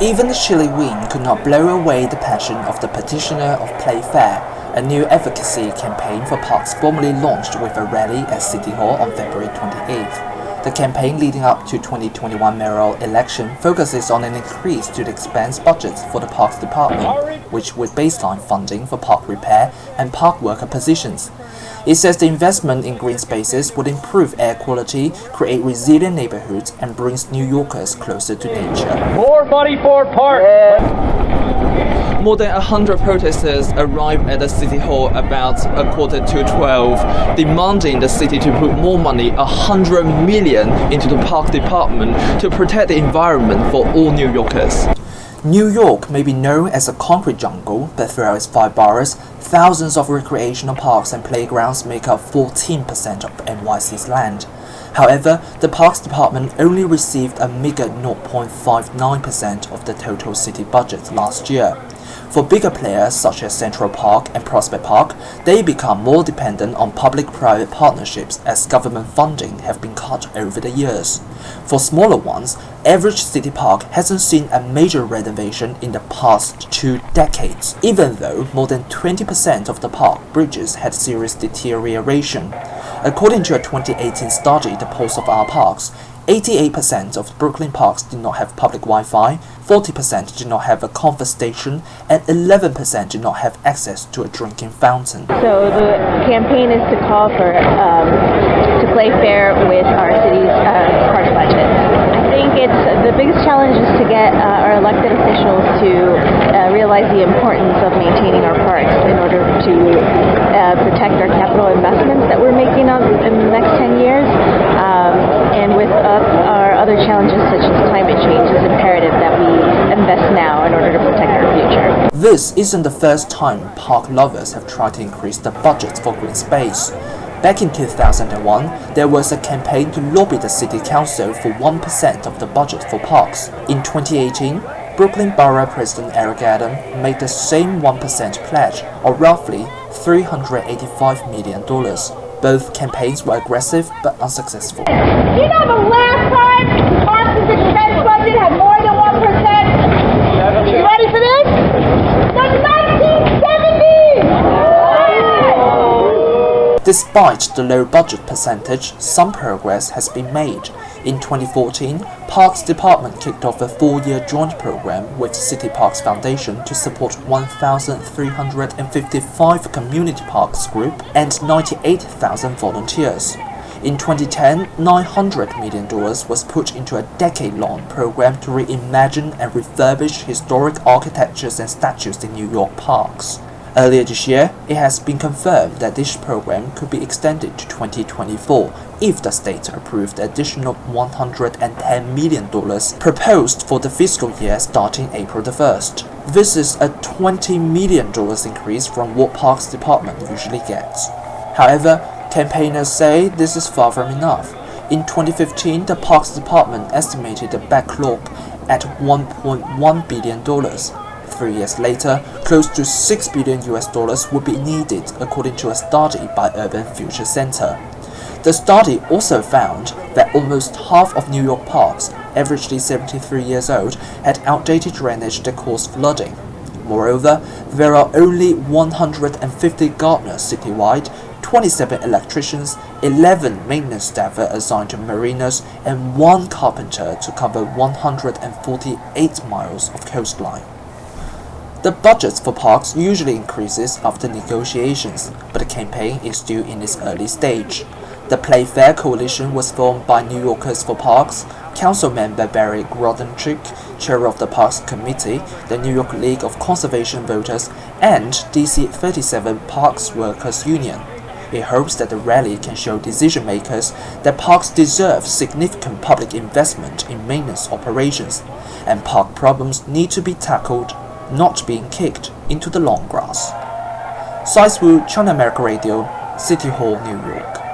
Even the chilly wind could not blow away the passion of the petitioner of Playfair, a new advocacy campaign for parks formally launched with a rally at City Hall on February 28th. The campaign leading up to 2021 mayoral election focuses on an increase to the expense budgets for the Parks Department, which would baseline funding for park repair and park worker positions. It says the investment in green spaces would improve air quality, create resilient neighborhoods, and brings New Yorkers closer to nature. More money for parks! More than 100 protesters arrived at the City Hall about 11:45, demanding the city to put more money, $100 million, into the Park Department to protect the environment for all New Yorkers. New York may be known as a concrete jungle, but throughout its 5 boroughs, thousands of recreational parks and playgrounds make up 14% of NYC's land. However, the Parks Department only received a meager 0.59% of the total city budget last year. For bigger players such as Central Park and Prospect Park, they become more dependent on public-private partnerships as government funding have been cut over the years. For smaller ones, average city park hasn't seen a major renovation in the past 2 decades, even though more than 20% of the park bridges had serious deterioration. According to a 2018 study, The Pulse of Our Parks, 88% of Brooklyn parks did not have public Wi-Fi, 40% did not have a comfort station, and 11% did not have access to a drinking fountain. So the campaign is to call for to play fair with our city's park budget. I think the biggest challenge is to get our elected officials to realize the importance of maintaining our parks in order to protect our capital investments that we're making in the next 10 years. And with our other challenges such as climate change, it's imperative that we invest now in order to protect our future. This isn't the first time park lovers have tried to increase the budget for green space. Back in 2001, there was a campaign to lobby the City Council for 1% of the budget for parks. In 2018, Brooklyn Borough President Eric Adams made the same 1% pledge, or roughly $385 million. Both campaigns were aggressive but unsuccessful. You know the last time the Parks' expense budget had more than 1%? You ready for this? The 1970s! Despite the low budget percentage, some progress has been made. In 2014, Parks Department kicked off a 4-year joint program with City Parks Foundation to support 1,355 community parks group and 98,000 volunteers. In 2010, $900 million was put into a decade-long program to reimagine and refurbish historic architectures and statues in New York parks. Earlier this year, it has been confirmed that this program could be extended to 2024 if the state approved the additional $110 million proposed for the fiscal year starting April the 1st. This is a $20 million increase from what Parks Department usually gets. However, campaigners say this is far from enough. In 2015, the Parks Department estimated the backlog at $1.1 billion. 3 years later, close to $6 billion would be needed, according to a study by Urban Future Center. The study also found that almost half of New York parks, averagely 73 years old, had outdated drainage that caused flooding. Moreover, there are only 150 gardeners citywide, 27 electricians, 11 maintenance staff assigned to marinas, and 1 carpenter to cover 148 miles of coastline. The budget for parks usually increases after negotiations, but the campaign is still in its early stage. The Playfair Coalition was formed by New Yorkers for Parks, Council member Barry Grodenchik, chair of the Parks Committee, the New York League of Conservation Voters, and DC 37 Parks Workers Union. It hopes that the rally can show decision-makers that parks deserve significant public investment in maintenance operations, and park problems need to be tackled, not being kicked into the long grass. Wu, China America Radio, City Hall, New York.